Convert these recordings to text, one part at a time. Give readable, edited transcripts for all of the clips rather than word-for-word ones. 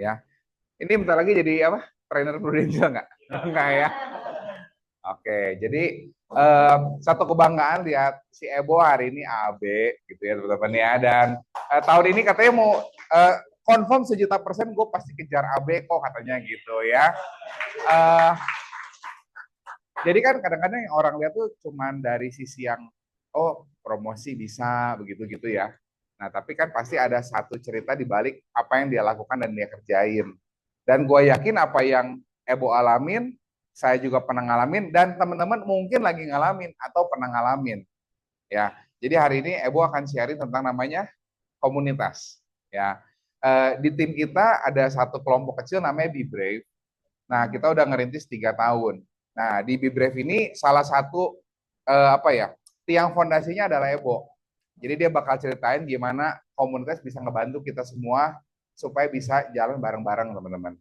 ya. Ini bentar lagi jadi apa? Trainer Prudential nggak? Nggak ya? Oke, jadi satu kebanggaan lihat si Ebo hari ini AB gitu ya teman-teman ya. Dan tahun ini katanya mau confirm 1.000.000% gue pasti kejar AB kok katanya gitu ya. Eh, jadi kan kadang-kadang yang orang lihat tuh cuman dari sisi yang oh promosi bisa begitu gitu ya. Nah tapi kan pasti ada satu cerita di balik apa yang dia lakukan dan dia kerjain. Dan gue yakin apa yang Ebo alamin, saya juga pernah ngalamin dan teman-teman mungkin lagi ngalamin atau pernah ngalamin. Ya, jadi hari ini Ebo akan sharing tentang namanya komunitas. Ya, di tim kita ada satu kelompok kecil namanya Be Brave. Nah, kita udah ngerintis 3 tahun. Nah, di Be Brave ini salah satu apa ya tiang fondasinya adalah Ebo. Jadi dia bakal ceritain gimana komunitas bisa ngebantu kita semua supaya bisa jalan bareng-bareng teman-teman.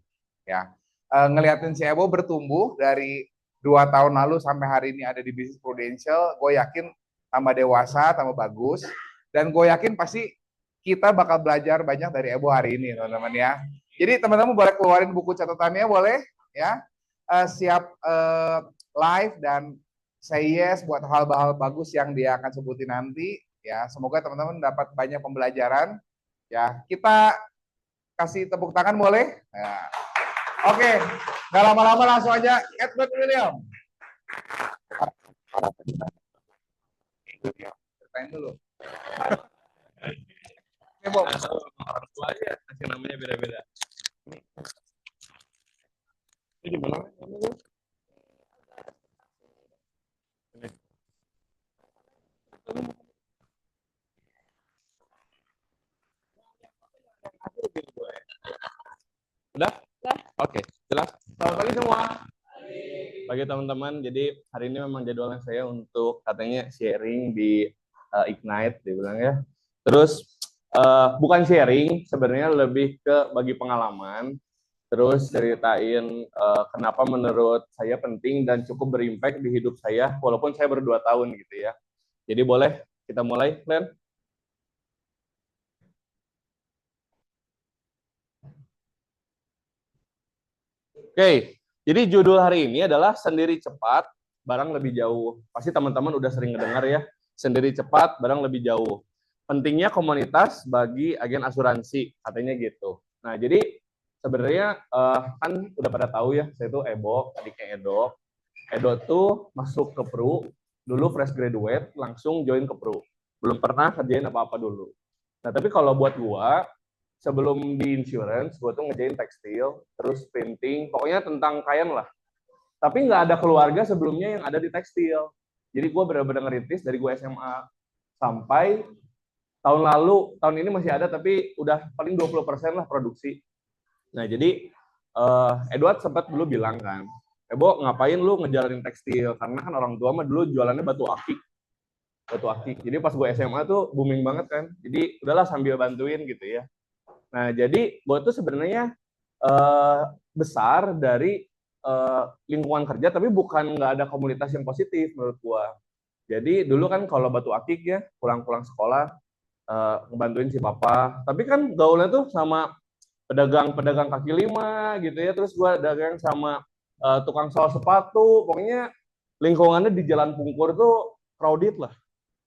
Ya, ngeliatin si Ebo bertumbuh dari 2 tahun lalu sampai hari ini ada di bisnis Prudential, gue yakin tambah dewasa, tambah bagus, dan gue yakin pasti kita bakal belajar banyak dari Ebo hari ini, teman-teman ya. Jadi teman-teman boleh keluarin buku catatannya, boleh ya, siap live dan say yes buat hal-hal bagus yang dia akan sebutin nanti ya. Semoga teman-teman dapat banyak pembelajaran ya. Kita kasih tepuk tangan boleh? Ya. Oke, nggak lama-lama langsung aja Edward William. Ceritain dulu. Ini Bob. Orang tua aja kasih namanya beda-beda. Ini gimana? Udah? Oke, jelas. Selamat pagi semua. Pagi teman-teman. Jadi hari ini memang jadwalnya saya untuk katanya sharing di Ignite, dibilang ya. Terus bukan sharing, sebenarnya lebih ke bagi pengalaman. Terus ceritain kenapa menurut saya penting dan cukup berimpact di hidup saya, walaupun saya baru 2 tahun gitu ya. Jadi boleh kita mulai, Len? Oke, jadi judul hari ini adalah Sendiri Cepat, Barang Lebih Jauh. Pasti teman-teman udah sering ngedengar ya, Sendiri Cepat, Barang Lebih Jauh. Pentingnya komunitas bagi agen asuransi, katanya gitu. Nah, jadi sebenarnya kan udah pada tahu ya, saya tuh Ebo, adiknya Edo. Edo tuh masuk ke Pru, dulu fresh graduate, langsung join ke Pru. Belum pernah kerjain apa-apa dulu. Nah, tapi kalau buat gua, sebelum di insurance, gue tuh ngejain tekstil, terus printing, pokoknya tentang kain lah. Tapi nggak ada keluarga sebelumnya yang ada di tekstil. Jadi gue benar-benar ngerintis dari gue SMA sampai tahun lalu, tahun ini masih ada tapi udah paling 20% lah produksi. Nah jadi Edward sempat dulu bilang kan, Ebo ngapain lu ngejalanin tekstil? Karena kan orang tua mah dulu jualannya batu akik. Batu akik. Jadi pas gue SMA tuh booming banget kan. Jadi udahlah sambil bantuin gitu ya. Nah, jadi gue tuh sebenarnya besar dari lingkungan kerja, tapi bukan nggak ada komunitas yang positif menurut gue. Jadi dulu kan kalau batu akik ya, pulang-pulang sekolah, ngebantuin si papa. Tapi kan gaulnya tuh sama pedagang-pedagang kaki lima gitu ya, terus gue dagang sama tukang sol sepatu, pokoknya lingkungannya di Jalan Pungkur tuh crowded lah.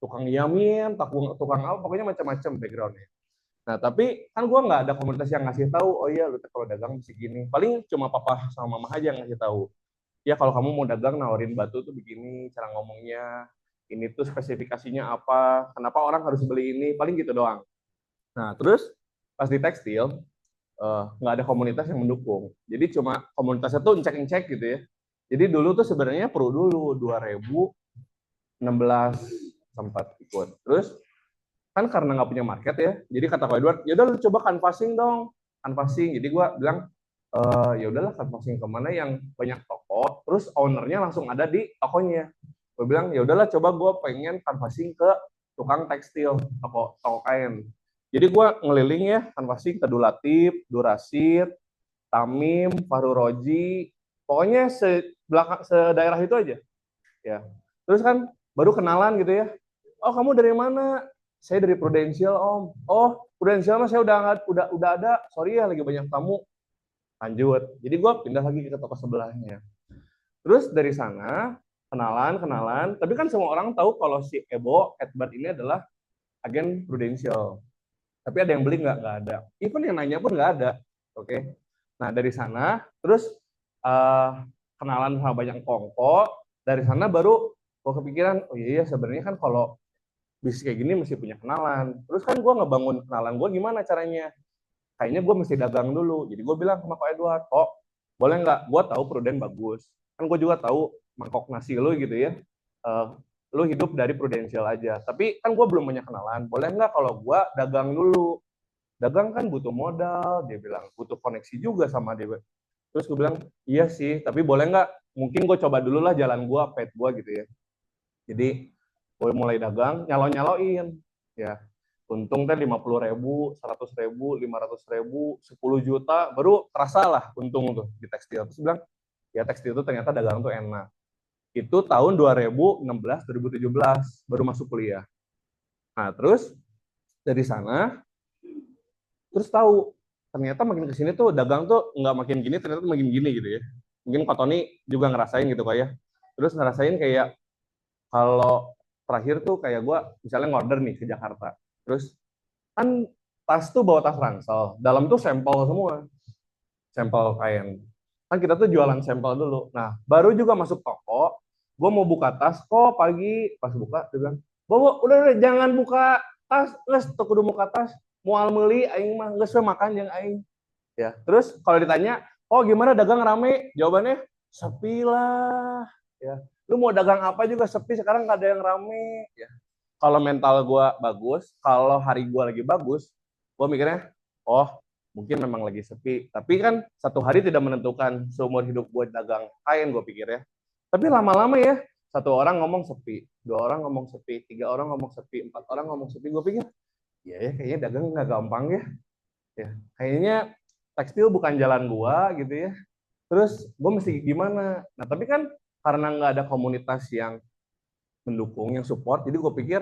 Tukang yamin, tukang apa, pokoknya macam-macam backgroundnya. Nah, tapi kan gue nggak ada komunitas yang ngasih tahu, oh iya lu kalau dagang mesti gini. Paling cuma papa sama mama aja yang ngasih tahu. Ya kalau kamu mau dagang nawarin batu tuh begini, cara ngomongnya, ini tuh spesifikasinya apa, kenapa orang harus beli ini, paling gitu doang. Nah, terus pas di tekstil, nggak ada komunitas yang mendukung. Jadi cuma komunitasnya tuh cek-cek gitu ya. Jadi dulu tuh sebenarnya perlu dulu 2016 sempat ikut. Terus kan karena nggak punya market ya, jadi kata Ko Edward, ya udah lu coba canvassing dong, canvassing. Jadi gue bilang, ya udahlah canvassing kemana yang banyak toko, terus ownernya langsung ada di tokonya. Gue bilang, ya udahlah coba gue pengen canvassing ke tukang tekstil, toko kain. Jadi gue ngeliling ya, canvassing ke Dulatif, Durasit, Tamim, Fahru Roji, pokoknya sedaerah itu aja. Ya, terus kan baru kenalan gitu ya. Oh kamu dari mana? Saya dari Prudential Om. Oh Prudential mah saya udah ada. Sorry ya lagi banyak tamu. Lanjut. Jadi gue pindah lagi ke toko sebelahnya. Terus dari sana kenalan. Tapi kan semua orang tahu kalau si Ebo Edward ini adalah agen Prudential. Tapi ada yang beli nggak? Nggak ada. Even yang nanya pun nggak ada. Oke. Nah dari sana terus eh, kenalan sama banyak kongko. Dari sana baru gue kepikiran, oh iya sebenarnya kan kalau bisnis kayak gini mesti punya kenalan. Terus kan gue ngebangun kenalan gue gimana caranya? Kayaknya gue mesti dagang dulu. Jadi gue bilang sama Ko Edward, kok boleh nggak? Gue tahu Prudent bagus. Kan gue juga tahu mangkok nasi lo gitu ya. Uh, lu hidup dari Prudential aja. Tapi kan gue belum punya kenalan. Boleh nggak kalau gue dagang dulu? Dagang kan butuh modal. Dia bilang butuh koneksi juga sama dia. Terus gue bilang, iya sih. Tapi boleh nggak? Mungkin gue coba dulu lah jalan gue, pet gue gitu ya. Jadi gue mulai dagang, nyalo-nyaloin. Ya, untung kan 50.000, 100.000, 500.000, 10 juta, baru terasa lah untung tuh di tekstil. Terus bilang, ya tekstil itu ternyata dagang tuh enak. Itu tahun 2016, 2017, baru masuk kuliah. Nah, terus dari sana, terus tahu, ternyata makin kesini tuh dagang tuh nggak makin gini, ternyata makin gini gitu ya. Mungkin Kak Tony juga ngerasain gitu kayak. Terus ngerasain kayak, kalau terakhir tuh kayak gue misalnya ngorder nih ke Jakarta. Terus kan tas tuh bawa tas ransel, dalam tuh sampel semua, sampel kain. Kan kita tuh jualan sampel dulu. Nah, baru juga masuk toko, gue mau buka tas kok pagi, pas buka dia bilang, "Bobo, udah jangan buka tas, nges toko udah buka tas, mual meuli aing mah geus makan yang aing." Ya, terus kalau ditanya, "Oh, gimana dagang rame?" Jawabannya, "Sepi lah." Ya. Lu mau dagang apa juga sepi, sekarang nggak ada yang rame. Ya, kalau mental gue bagus, kalau hari gue lagi bagus, gue mikirnya, oh mungkin memang lagi sepi. Tapi kan satu hari tidak menentukan seumur hidup gue dagang kain, gue pikir ya. Tapi lama-lama ya, satu orang ngomong sepi, dua orang ngomong sepi, tiga orang ngomong sepi, empat orang ngomong sepi. Gue pikir, ya kayaknya dagang nggak gampang ya. Ya, kayaknya tekstil bukan jalan gue gitu ya. Terus gue mesti gimana? Nah tapi kan karena nggak ada komunitas yang mendukung, yang support, jadi gue pikir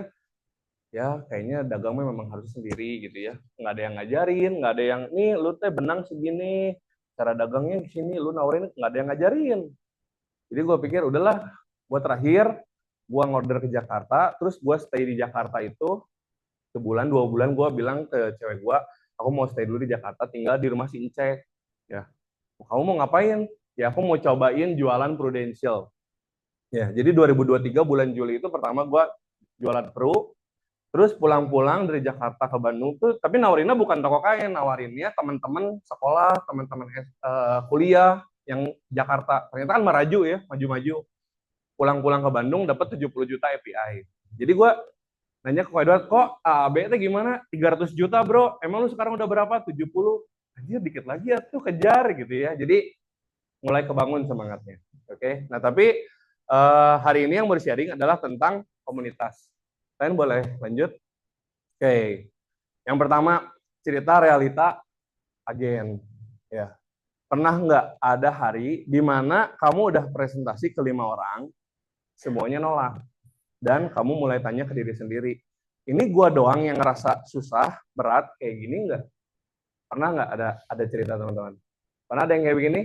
ya kayaknya dagangnya memang harus sendiri gitu ya, nggak ada yang ngajarin, nggak ada yang nih lu teh benang segini, cara dagangnya di sini lu nawarin, nggak ada yang ngajarin. Jadi gue pikir udahlah, gue terakhir gue ngorder ke Jakarta, terus gue stay di Jakarta itu sebulan 2 bulan. Gue bilang ke cewek gue, aku mau stay dulu di Jakarta, tinggal di rumah si Incek. Ya, kamu mau ngapain? Ya aku mau cobain jualan Prudential. Ya, jadi 2023 bulan Juli itu pertama gue jualan Pro. Terus pulang-pulang dari Jakarta ke Bandung tuh, tapi nawarinnya bukan toko kain, nawarinnya teman-teman sekolah, teman-teman kuliah yang Jakarta. Ternyata kan meraju ya, maju-maju. Pulang-pulang ke Bandung dapat 70 juta API. Jadi gue nanya ke Edward, kok AB itu gimana? 300 juta bro, emang lu sekarang udah berapa? 70. Anjir dikit lagi ya tuh kejar gitu ya. Jadi mulai kebangun semangatnya. Oke, nah tapi hari ini yang mau sharing adalah tentang komunitas. Kalian boleh lanjut? Oke, yang pertama cerita realita agen. Ya, pernah nggak ada hari di mana kamu udah presentasi ke 5 orang, semuanya nolak, dan kamu mulai tanya ke diri sendiri, ini gua doang yang ngerasa susah, berat kayak gini nggak? Pernah nggak ada cerita teman-teman? Pernah ada yang kayak begini?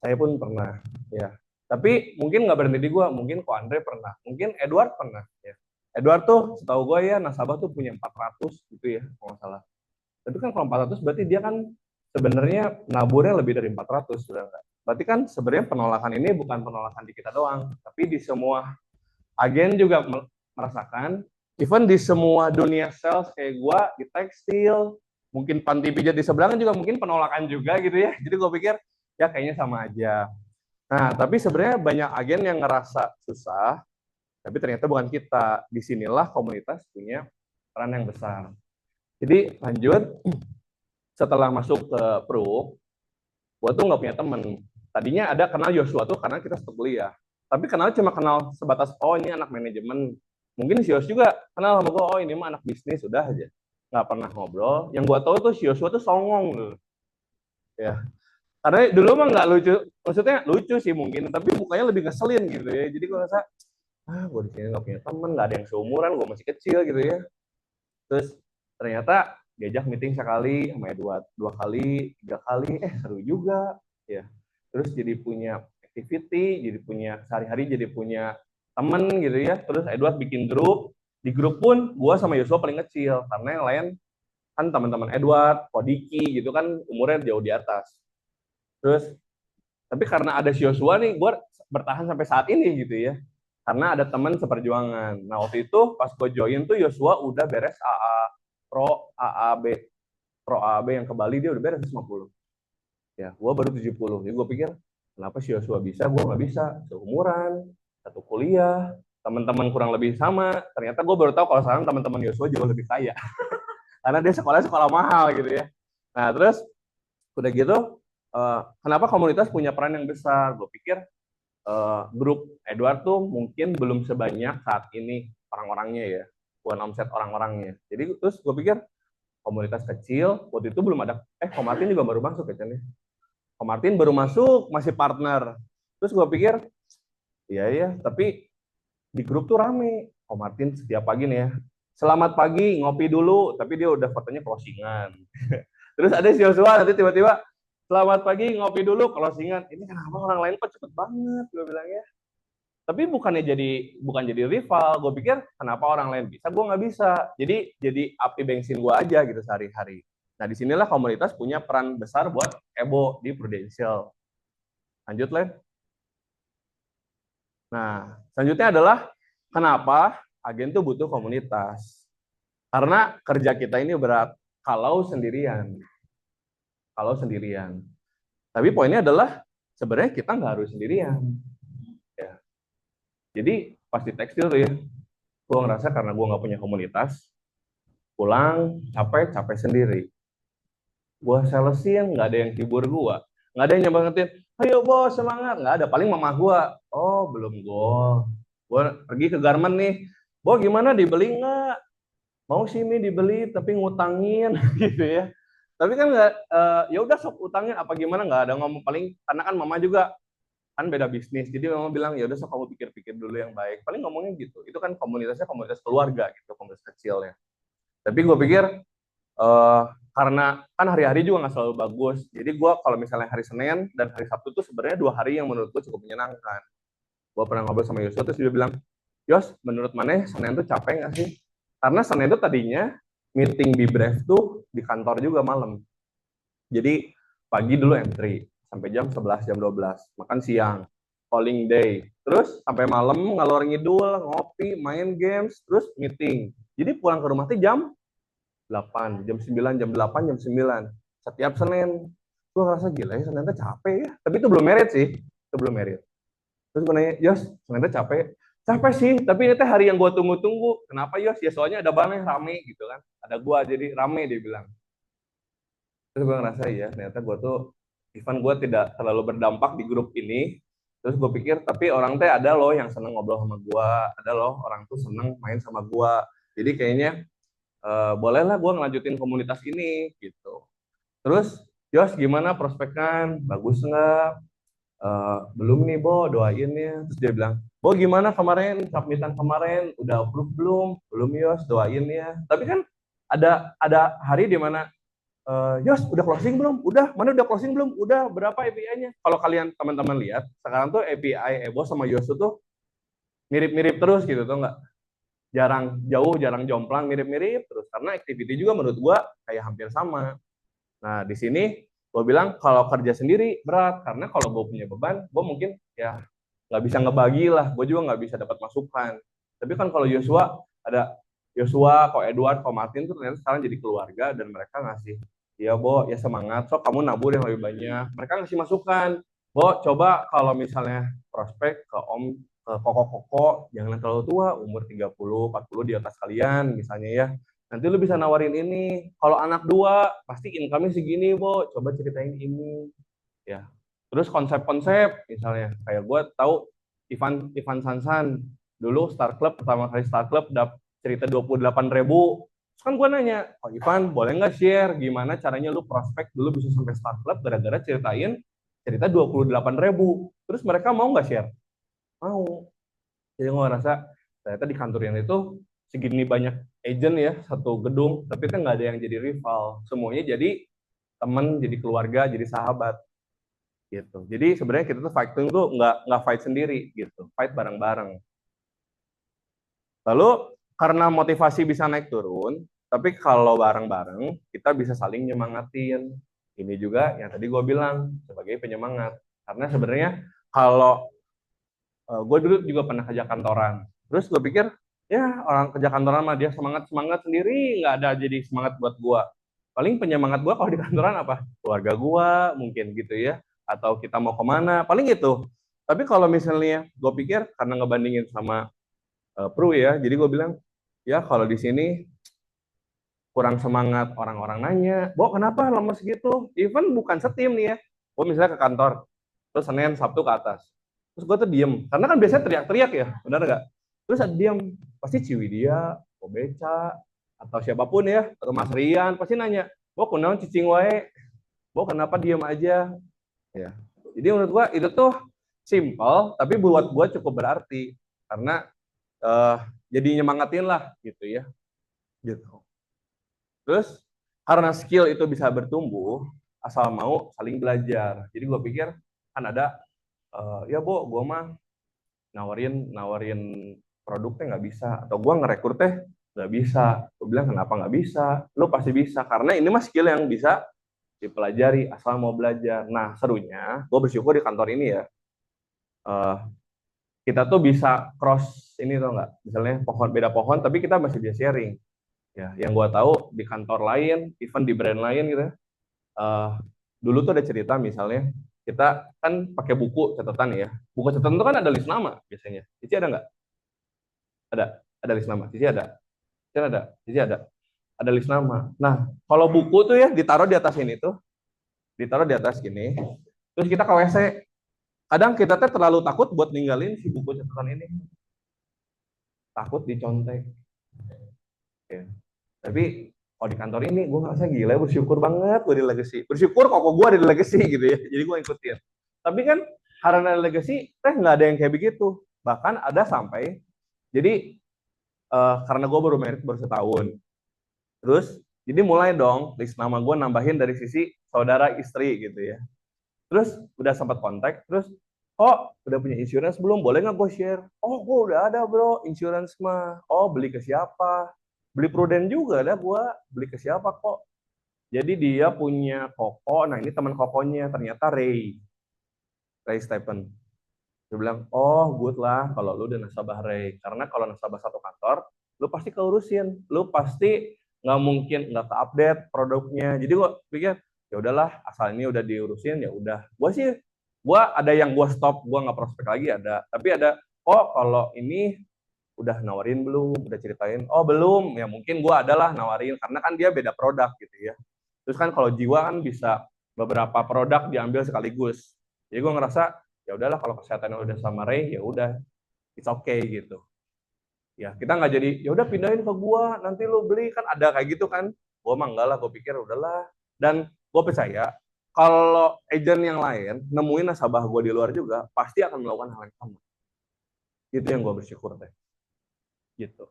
Saya pun pernah. Ya, tapi mungkin nggak berhenti di gua, mungkin kok Andre pernah, mungkin Edward pernah. Ya. Edward tuh setahu gue ya nasabah tuh punya 400 gitu ya kalau nggak salah. Tapi kan kalau 400 berarti dia kan sebenarnya naburnya lebih dari 400 sudah enggak. Berarti kan sebenarnya penolakan ini bukan penolakan di kita doang, tapi di semua agen juga merasakan. Even di semua dunia sales kayak gue di tekstil, mungkin panti pijat di sebelah kan juga mungkin penolakan juga gitu ya. Jadi gue pikir ya kayaknya sama aja. Nah tapi sebenarnya banyak agen yang ngerasa susah, tapi ternyata bukan kita. Disinilah komunitas punya peran yang besar. Jadi lanjut, setelah masuk ke Pro, gue tuh nggak punya temen. Tadinya ada kenal Joshua tuh karena kita satu kuliah. Tapi kenal cuma kenal sebatas, oh ini anak manajemen. Mungkin si Joshua juga kenal sama gue, oh ini mah anak bisnis, udah aja. Nggak pernah ngobrol. Yang gue tahu tuh si Joshua tuh songong tuh. Ya. Karena dulu mah nggak lucu, maksudnya lucu sih mungkin, tapi mukanya lebih ngeselin gitu ya. Jadi gue rasa, gue di sini nggak punya temen, nggak ada yang seumuran, gue masih kecil gitu ya. Terus ternyata diajak meeting sekali sama Edward, 2 kali, 3 kali, seru juga, ya. Terus jadi punya activity, jadi punya sehari-hari, jadi punya temen gitu ya. Terus Edward bikin grup, di grup pun gue sama Yosua paling kecil, karena yang lain kan teman-teman Edward, Kodiki gitu kan umurnya jauh di atas. Terus tapi karena ada si Yosua nih, gue bertahan sampai saat ini gitu ya. Karena ada teman seperjuangan. Nah waktu itu pas gue join tuh Yosua udah beres Pro AAB yang ke Bali dia udah beres 50. Ya, gue baru 70. Jadi gue pikir kenapa si Yosua bisa, gue nggak bisa. Seumuran, satu kuliah, teman-teman kurang lebih sama. Ternyata gue baru tahu kalau sekarang teman-teman Yosua jauh lebih kaya. Karena dia sekolah mahal gitu ya. Nah terus udah gitu, kenapa komunitas punya peran yang besar? Gue pikir grup Edward tuh mungkin belum sebanyak saat ini orang-orangnya ya, bukan omset orang-orangnya. Jadi terus gue pikir komunitas kecil, waktu itu belum ada, Ko Martin juga baru masuk ya, Chan ya. Ko Martin baru masuk, masih partner. Terus gue pikir, iya ya, tapi di grup tuh rame. Ko Martin setiap pagi nih ya, selamat pagi, ngopi dulu, tapi dia udah fotonya closingan. Terus ada si Joshua, nanti tiba-tiba, selamat pagi, ngopi dulu, closingan. Ini kenapa orang lain kok cepet banget, gue bilang ya. Tapi bukan jadi rival. Gue pikir kenapa orang lain bisa, gue nggak bisa. Jadi api bensin gue aja gitu sehari-hari. Nah disinilah komunitas punya peran besar buat Ebo di Prudential. Lanjut Len. Nah selanjutnya adalah kenapa agen tuh butuh komunitas. Karena kerja kita ini berat kalau sendirian. Kalau sendirian. Tapi poinnya adalah sebenarnya kita nggak harus sendirian. Ya. Jadi pasti tekstil tuh ya. Gue ngerasa karena gue nggak punya komunitas, pulang capek sendiri. Gue salesin, nggak ada yang hibur gue, nggak ada yang nyemangatin, ayo bos semangat, nggak ada. Paling mama gue, oh belum gol, gue pergi ke Garmen nih, bos gimana dibeli nggak? Mau sih Mi dibeli tapi ngutangin gitu ya. Tapi kan nggak, ya udah sok utangin apa gimana, nggak ada ngomong. Paling karena kan mama juga kan beda bisnis, jadi mama bilang ya udah sok kamu pikir-pikir dulu yang baik. Paling ngomongnya gitu. Itu kan komunitasnya komunitas keluarga gitu, komunitas kecil ya. Tapi gue pikir karena kan hari-hari juga nggak selalu bagus. Jadi gue kalau misalnya hari Senin dan hari Sabtu tuh sebenarnya 2 hari yang menurut gue cukup menyenangkan. Gue pernah ngobrol sama Yosua terus dia bilang, Yos, menurut mana Senin tuh capek nggak sih? Karena Senin tuh tadinya meeting di Brave tuh di kantor juga malam. Jadi pagi dulu entry sampai jam 11, jam 12, makan siang, calling day, terus sampai malam ngalor ngidul, ngopi, main games, terus meeting. Jadi pulang ke rumah tuh jam 8, jam 9, jam 8, jam 9. Setiap Senin. Gue ngerasa gila ya, Senin tuh capek ya. Tapi itu belum merit sih. Itu belum merit. Terus gue nanya, Yos, Senin tuh capek? Capek sih, tapi ini teh hari yang gue tunggu-tunggu. Kenapa Yos? Ya soalnya ada barang yang rame gitu kan. Ada gue, jadi rame dia bilang. Terus gue ngerasa ya, ternyata gue tuh, even gue tidak terlalu berdampak di grup ini. Terus gue pikir, tapi orang teh ada loh yang seneng ngobrol sama gue. Ada loh orang tuh seneng main sama gue. Jadi kayaknya bolehlah gue ngelanjutin komunitas ini gitu. Terus Jos gimana prospekkan, bagus nggak? Belum nih Bo, doain ya. Terus dia bilang, Bo gimana kemarin submitan kemarin, udah approve belum? Belum Yos, doain ya. Tapi kan ada hari di mana Yos udah closing belum? Udah, mana udah closing belum? Udah, berapa API-nya? Kalau kalian teman-teman lihat, sekarang tuh API Ebo sama Yos tuh mirip-mirip terus gitu tuh nggak? Jarang jauh, jarang jomplang, mirip-mirip terus. Karena activity juga menurut gue kayak hampir sama. Nah, di sini gue bilang kalau kerja sendiri berat. Karena kalau gue punya beban, gue mungkin ya nggak bisa ngebagi lah. Gue juga nggak bisa dapat masukan. Tapi kan kalau Yosua, ada Yosua, Ko Edward, Ko Martin tuh ternyata sekarang jadi keluarga dan mereka ngasih, ya Bo, ya semangat. So, kamu nabur yang lebih banyak. Mereka ngasih masukan. Bo, coba kalau misalnya prospek ke Om koko-koko, jangan terlalu tua, umur 30, 40 di atas kalian misalnya ya. Nanti lu bisa nawarin ini. Kalau anak 2, pasti income-nya segini, Bo. Coba ceritain ini. Ya. Terus konsep-konsep, misalnya kayak gue tahu Ivan Sansan dulu Star Club, pertama kali Star Club dapat cerita 28.000. Terus kan gue nanya, oh Ivan boleh nggak share gimana caranya lu prospek dulu bisa sampai Star Club gara-gara ceritain cerita 28.000. Terus mereka mau nggak share? Mau. Jadi gue ngerasa ternyata di kantor yang itu segini banyak agent ya, satu gedung, tapi kan nggak ada yang jadi rival. Semuanya jadi teman, jadi keluarga, jadi sahabat gitu. Jadi sebenarnya kita tuh fighting tuh nggak fight sendiri gitu, fight bareng-bareng. Lalu karena motivasi bisa naik turun, tapi kalau bareng-bareng kita bisa saling nyemangatin. Ini juga yang tadi gue bilang sebagai penyemangat. Karena sebenarnya kalau gue dulu juga pernah kerja kantoran. Terus gue pikir ya orang kerja kantoran mah dia semangat semangat sendiri, nggak ada jadi semangat buat gue. Paling penyemangat gue kalau di kantoran apa? Keluarga gue mungkin gitu ya, atau kita mau kemana, paling gitu. Tapi kalau misalnya gue pikir karena ngebandingin sama Pru ya, jadi gue bilang ya kalau di sini kurang semangat orang-orang nanya, Bo kenapa lama segitu? Even bukan setim nih ya, gue misalnya ke kantor, terus Senin Sabtu ke atas, terus gue tuh diem, karena kan biasanya teriak-teriak ya, benar nggak? Terus diem, pasti Ciwi dia, Bo Beca, atau siapapun ya, atau Mas Rian, pasti nanya, Bo kunaon cicing wae, Bo kenapa diem aja? Ya, jadi menurut gue itu tuh simple, tapi buat gue cukup berarti, karena eh, jadi nyemangatin lah gitu ya, gitu. Terus karena skill itu bisa bertumbuh, asal mau saling belajar. Jadi gue pikir kan ada, ya Bo, gue mah nawarin nawarin produknya nggak bisa, atau gue ngerekrut teh nggak bisa. Gue bilang kenapa nggak bisa? Lo pasti bisa, karena ini mah skill yang bisa dipelajari asal mau belajar. Nah serunya, gue bersyukur di kantor ini ya, eh, kita tuh bisa cross ini tau nggak? Misalnya pohon beda pohon, tapi kita masih bisa sharing. Ya, yang gue tahu di kantor lain, even di brand lain gitu ya, uh, dulu tuh ada cerita misalnya kita kan pakai buku catatan ya. Buku catatan itu kan ada list nama biasanya. Cici ada nggak? Ada. Ada list nama. Cici ada. Cici ada. Cici ada. Ada list nama. Nah, kalau buku tuh ya ditaruh di atas ini tuh, ditaruh di atas gini. Terus kita ke WC. Kadang kita tuh terlalu takut buat ninggalin si buku catatan ini. Takut dicontek. Ya. Tapi kalau di kantor ini gue ngerasa gila, bersyukur banget gue di legacy. Bersyukur kok gue ada di legacy gitu ya. Jadi gue ikutin. Tapi kan karena legacy, nggak ada yang kayak begitu. Bahkan ada sampai, jadi karena gue baru merit baru setahun. Terus, jadi mulai dong list nama gue nambahin dari sisi saudara istri gitu ya. Terus udah sempat kontak, terus oh udah punya insurance belum? Boleh nggak gue share? Oh gue udah ada bro insurance mah. Oh beli ke siapa? Beli Prudent juga ada gue. Beli ke siapa kok? Jadi dia punya Koko. Nah ini teman Kokonya ternyata Ray Stephen. Dia bilang, oh good lah kalau lu udah nasabah Ray. Karena kalau nasabah satu kantor, lu pasti keurusin. Lu pasti nggak mungkin nggak ke-update produknya. Jadi gue pikir, ya udahlah, asal ini udah diurusin, ya udah. Gue ada yang gue stop, gue nggak prospek lagi ada. Tapi ada, oh kalau ini udah nawarin belum, udah ceritain, oh belum, ya mungkin gue adalah nawarin. Karena kan dia beda produk gitu ya. Terus kan kalau jiwa kan bisa beberapa produk diambil sekaligus. Jadi gue ngerasa ya udahlah kalau kesehatannya udah sama Ray ya udah it's okay gitu. Ya kita nggak jadi ya udah pindahin ke gua nanti lu beli kan ada kayak gitu kan. Gua mah enggak lah, gua pikir udahlah. Dan gua percaya kalau agent yang lain nemuin nasabah gua di luar juga pasti akan melakukan hal yang sama. Itu yang gua bersyukur deh. Gitu.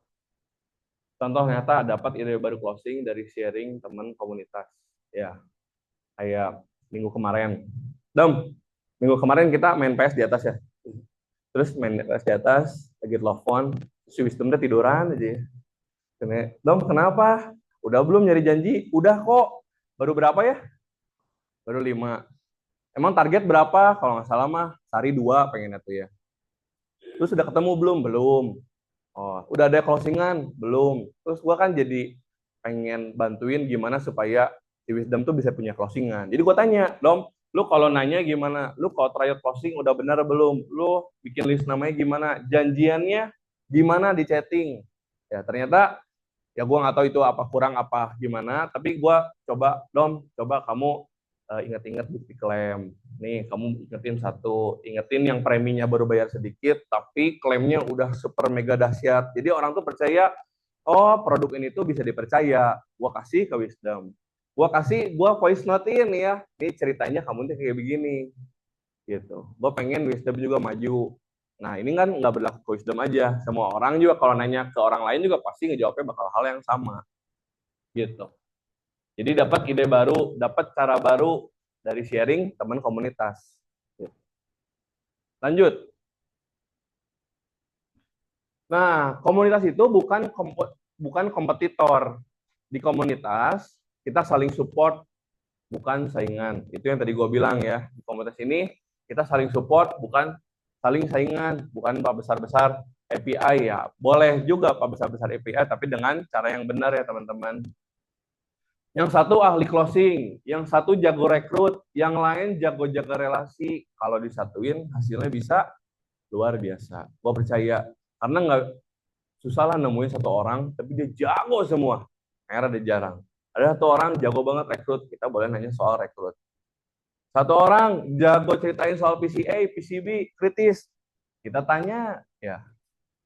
Contoh ternyata dapat ide baru closing dari sharing teman komunitas. Ya, kayak minggu kemarin. Dom, minggu kemarin kita main PS di atas ya. Terus main PS di atas, lagi telepon, si Wisdom tuh tiduran aja. Dom, kenapa? Udah belum nyari janji? Udah kok. Baru berapa ya? Baru 5. Emang target berapa? Kalau nggak salah mah, sehari 2 pengennya tuh ya. Terus udah ketemu belum? Belum. Oh, udah ada closingan? Belum. Terus gua kan jadi pengen bantuin gimana supaya si Wisdom tuh bisa punya closingan. Jadi gua tanya, Dom, lu kalau nanya gimana? Lu kalau trial closing udah benar belum? Lu bikin list namanya gimana? Janjiannya gimana di chatting? Ya ternyata ya gue nggak tahu itu apa kurang apa gimana, tapi gue coba Dom, coba kamu inget-inget bukti klaim nih, kamu ingetin satu, ingetin yang preminya baru bayar sedikit tapi klaimnya udah super mega dahsyat, jadi orang tuh percaya oh produk ini tuh bisa dipercaya. Gue kasih ke Wisdom, gue voice note ini ya, ini ceritanya kamu tuh kayak begini gitu. Gue pengen Wisdom juga maju, Nah, ini kan nggak berlaku ke wisdom aja. Semua orang juga kalau nanya ke orang lain juga pasti ngejawabnya bakal hal yang sama. Gitu. Jadi dapat ide baru, dapat cara baru dari sharing teman komunitas. Lanjut. Nah, komunitas itu bukan kompetitor. Di komunitas kita saling support, bukan saingan. Itu yang tadi gue bilang ya. Di komunitas ini kita saling support, bukan saling saingan, bukan pak besar-besar API ya. Boleh juga pak besar-besar API, tapi dengan cara yang benar ya teman-teman. Yang satu ahli closing, yang satu jago rekrut, yang lain jago jaga relasi. Kalau disatuin hasilnya bisa luar biasa. Gue percaya. Karena nggak susah lah nemuin satu orang, tapi dia jago semua. Akhirnya dia jarang. Ada satu orang jago banget rekrut, kita boleh nanya soal rekrut. Satu orang jago ceritain soal PCA, PCB, kritis. Kita tanya, ya.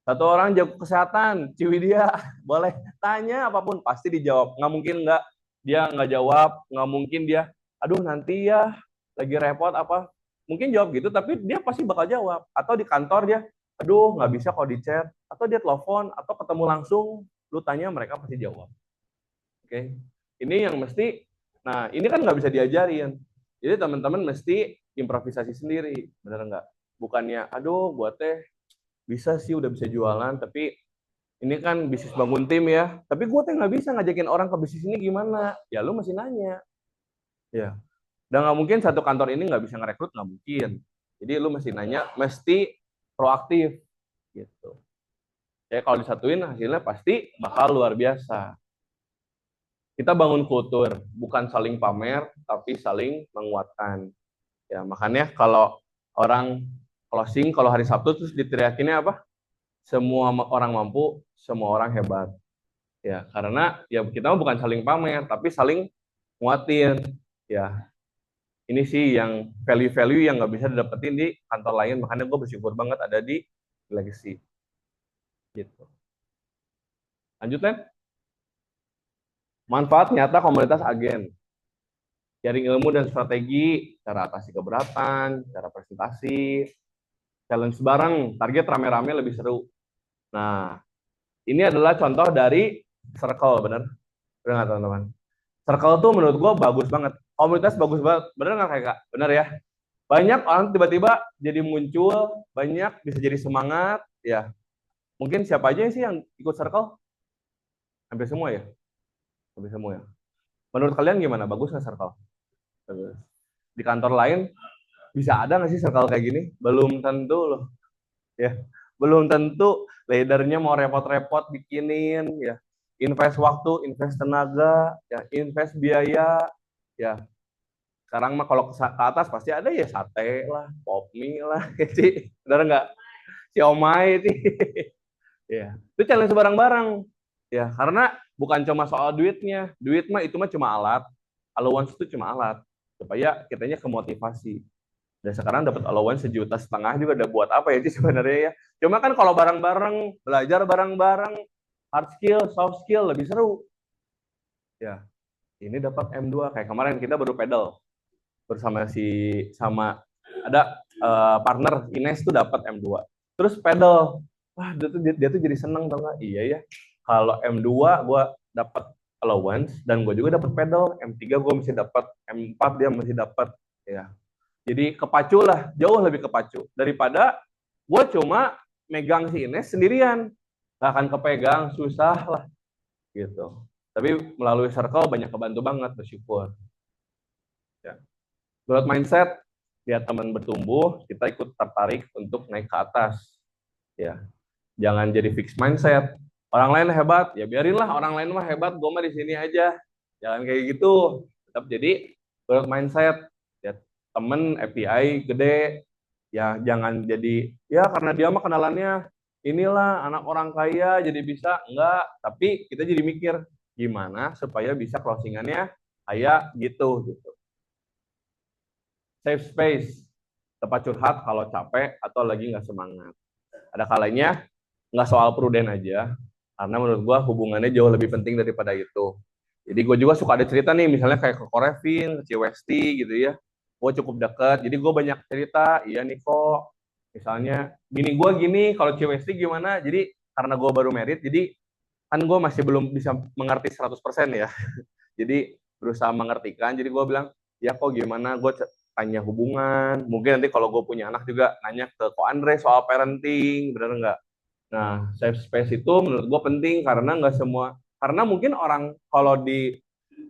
Satu orang jago kesehatan, ciwi dia, boleh tanya apapun, pasti dijawab. Nggak mungkin nggak, dia nggak jawab, nggak mungkin dia, aduh nanti ya, lagi repot apa. Mungkin jawab gitu, tapi dia pasti bakal jawab. Atau di kantor dia, aduh nggak bisa kalau di chat, atau dia telepon, atau ketemu langsung, lu tanya mereka pasti jawab. Oke, ini yang mesti, nah ini kan nggak bisa diajarin. Jadi teman-teman mesti improvisasi sendiri, bener nggak? Bukannya, aduh buat teh bisa sih udah bisa jualan, tapi ini kan bisnis bangun tim ya. Tapi gue tuh nggak bisa ngajakin orang ke bisnis ini gimana? Ya lu masih nanya. Ya, dan nggak mungkin satu kantor ini nggak bisa ngerekrut, nggak mungkin. Jadi lu mesti nanya, mesti proaktif gitu. Ya kalau disatuin hasilnya pasti bakal luar biasa. Kita bangun kultur, bukan saling pamer, tapi saling menguatkan. Ya makanya kalau orang closing, kalau hari Sabtu terus diteriakinnya apa? Semua orang mampu, semua orang hebat. Ya, karena ya kita bukan saling pamer, tapi saling nguatin. Ya, ini sih yang value-value yang nggak bisa didapetin di kantor lain. Makanya gue bersyukur banget ada di Legacy. Gitu. Lanjut, Len. Manfaat nyata komunitas agen. Sharing ilmu dan strategi, cara atasi keberatan, cara presentasi, challenge bareng, target rame-rame lebih seru. Nah, ini adalah contoh dari circle, bener? Bener nggak teman-teman? Circle tuh menurut gue bagus banget. Komunitas bagus banget. Bener nggak kayak Kak? Bener ya? Banyak orang tiba-tiba jadi muncul, banyak bisa jadi semangat. Ya, mungkin siapa aja sih yang ikut circle? Hampir semua ya? Hampir semua ya? Menurut kalian gimana? Bagus nggak circle? Bagus. Di kantor lain, bisa ada nggak sih circle kayak gini? Belum tentu loh. Ya, belum tentu leadernya mau repot-repot bikinin. Ya, invest waktu, invest tenaga, ya, invest biaya. Ya, sekarang mah kalau ke atas pasti ada ya sate lah, pop mie lah, sih, benar nggak? Si omai itu, ya, itu challenge bareng-bareng, ya, karena bukan cuma soal duitnya, duit mah itu mah cuma alat, allowance itu cuma alat, supaya kitanya kemotivasi. Dan sekarang dapat allowance 1,5 juta juga udah buat apa ya sih sebenarnya ya? Cuma kan kalau bareng-bareng, belajar bareng-bareng, hard skill, soft skill lebih seru. Ya, ini dapat M2 kayak kemarin kita baru pedal bersama sama ada partner Ines tuh dapat M2. Terus pedal. Wah, dia tuh jadi seneng tau gak? Iya ya. Kalau M2 gue dapat allowance dan gue juga dapat pedal. M3 gue mesti dapat, M4 dia mesti dapat ya. Jadi kepacu lah, jauh lebih kepacu daripada gue cuma megang si Ines sendirian. Gak akan kepegang, susah lah gitu. Tapi melalui circle banyak kebantu banget, bersyukur. Ya. Growth mindset, lihat teman bertumbuh, kita ikut tertarik untuk naik ke atas. Ya, jangan jadi fixed mindset. Orang lain hebat, ya biarinlah orang lain mah hebat, gue mah di sini aja. Jangan kayak gitu. Tetap jadi growth mindset. Ya, temen API gede, ya jangan jadi ya karena dia mah kenalannya inilah anak orang kaya jadi bisa enggak. Tapi kita jadi mikir gimana supaya bisa closingannya kayak gitu. Safe space, tempat curhat kalau capek atau lagi nggak semangat. Ada kalanya nggak soal pruden aja, karena menurut gue hubungannya jauh lebih penting daripada itu. Jadi gue juga suka ada cerita nih, misalnya kayak ke Korevin, ke Ciwesti gitu ya. Gue cukup dekat, jadi gue banyak cerita, iya nih kok, Misalnya bini gue gini, kalau cewek istri gimana. Jadi karena gue baru merit, jadi kan gue masih belum bisa mengerti 100% ya. Jadi berusaha mengertikan. Jadi gue bilang, ya kok gimana, gue tanya hubungan. Mungkin nanti kalau gue punya anak juga nanya ke Ko Andre soal parenting, bener nggak? Nah, safe space itu menurut gue penting karena nggak semua, karena mungkin orang kalau di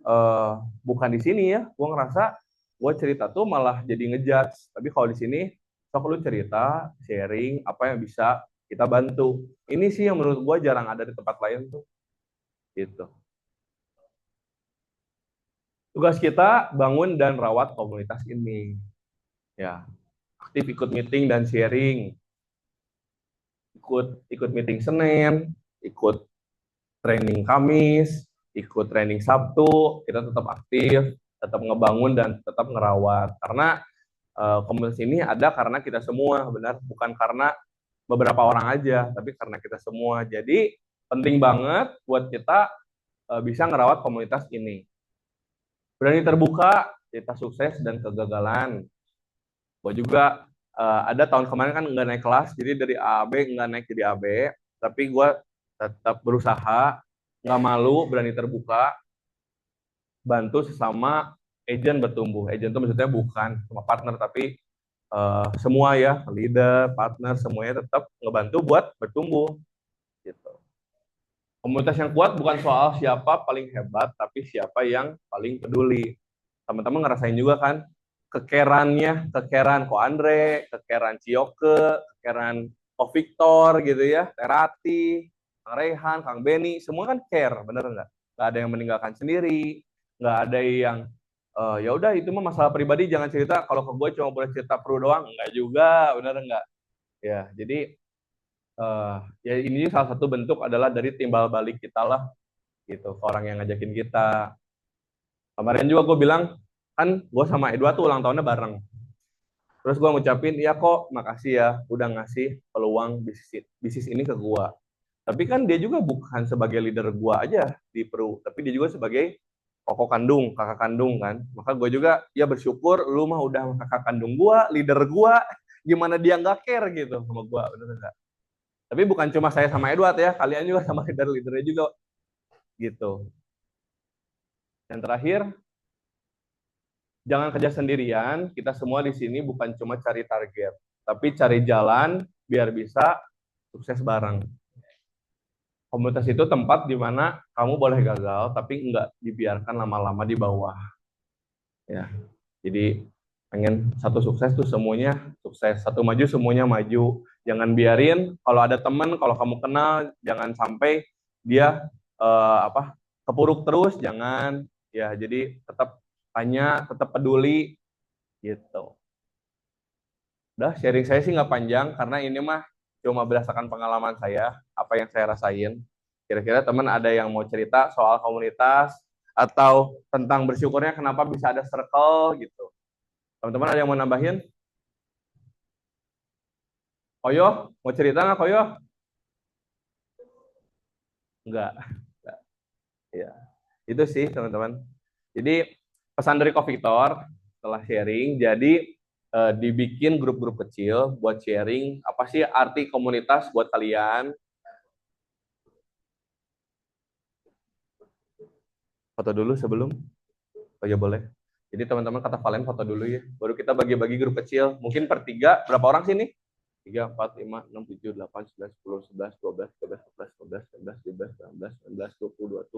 eh, bukan di sini ya, gue ngerasa gue cerita tuh malah jadi ngejudge. Tapi kalau di sini, sok lu cerita, sharing apa yang bisa kita bantu. Ini sih yang menurut gue jarang ada di tempat lain tuh, gitu. Tugas kita bangun dan rawat komunitas ini. Ya, aktif ikut meeting dan sharing, ikut ikut meeting Senin, ikut training Kamis, ikut training Sabtu, kita tetap aktif, tetap ngebangun dan tetap ngerawat. Karena komunitas ini ada karena kita semua, benar, bukan karena beberapa orang aja, tapi karena kita semua. Jadi penting banget buat kita bisa ngerawat komunitas ini. Berani terbuka, cerita sukses dan kegagalan. Gue juga ada tahun kemarin kan nggak naik kelas, jadi dari A B nggak naik jadi AB, tapi gue tetap berusaha, nggak malu, berani terbuka, bantu sesama agent bertumbuh. Agent itu maksudnya bukan cuma partner, tapi semua ya, leader, partner, semuanya tetap ngebantu buat bertumbuh. Gitu. Komunitas yang kuat bukan soal siapa paling hebat, tapi siapa yang paling peduli. Teman-teman ngerasain juga kan, kekeran Ko Andre, kekeran Cioke, kekeran Ko Victor gitu ya, Terati, Kang Rehan, Kang Beni, semua kan care, bener nggak? Nggak ada yang meninggalkan sendiri, nggak ada yang ya udah itu mah masalah pribadi jangan cerita. Kalau ke gue cuma boleh cerita perlu doang, nggak juga, bener nggak? Ya, jadi ya ini salah satu bentuk adalah dari timbal balik kita lah, gitu, ke orang yang ngajakin kita. Kemarin juga gue bilang, kan gue sama Edward tuh ulang tahunnya bareng. Terus gue ngucapin, ya kok makasih ya udah ngasih peluang bisnis ini ke gue. Tapi kan dia juga bukan sebagai leader gue aja di Peru, tapi dia juga sebagai koko kandung, kakak kandung kan. Maka gue juga, ya bersyukur lu mah udah kakak kandung gue, leader gue, gimana dia nggak care gitu sama gue, bener nggak? Tapi bukan cuma saya sama Edward ya, kalian juga sama leader-leadernya juga gitu. Yang terakhir, jangan kerja sendirian. Kita semua di sini bukan cuma cari target, tapi cari jalan biar bisa sukses bareng. Komunitas itu tempat di mana kamu boleh gagal, tapi nggak dibiarkan lama-lama di bawah. Ya, jadi pengen satu sukses tuh semuanya sukses, satu maju semuanya maju. Jangan biarin kalau ada teman, kalau kamu kenal, jangan sampai dia kepuruk terus, jangan. Ya, jadi tetap tanya, tetap peduli gitu. Udah, sharing saya sih nggak panjang karena ini mah cuma berdasarkan pengalaman saya, apa yang saya rasain. Kira-kira teman ada yang mau cerita soal komunitas atau tentang bersyukurnya kenapa bisa ada circle gitu. Teman-teman ada yang mau nambahin? Koyo, mau cerita nggak Koyo? Enggak. Enggak. Ya, itu sih teman-teman. Jadi pesan dari Ko Victor setelah sharing, jadi dibikin grup-grup kecil buat sharing apa sih arti komunitas buat kalian. Foto dulu sebelum. Oh ya boleh. Jadi teman-teman kata Valen foto dulu ya. Baru kita bagi-bagi grup kecil. Mungkin per tiga. Berapa orang sih nih? 3, 4, 5, 6, 7, 8, 9, 10, 11, 12, 13, 14, 15, 16, 17, 18, 19, 20, 21.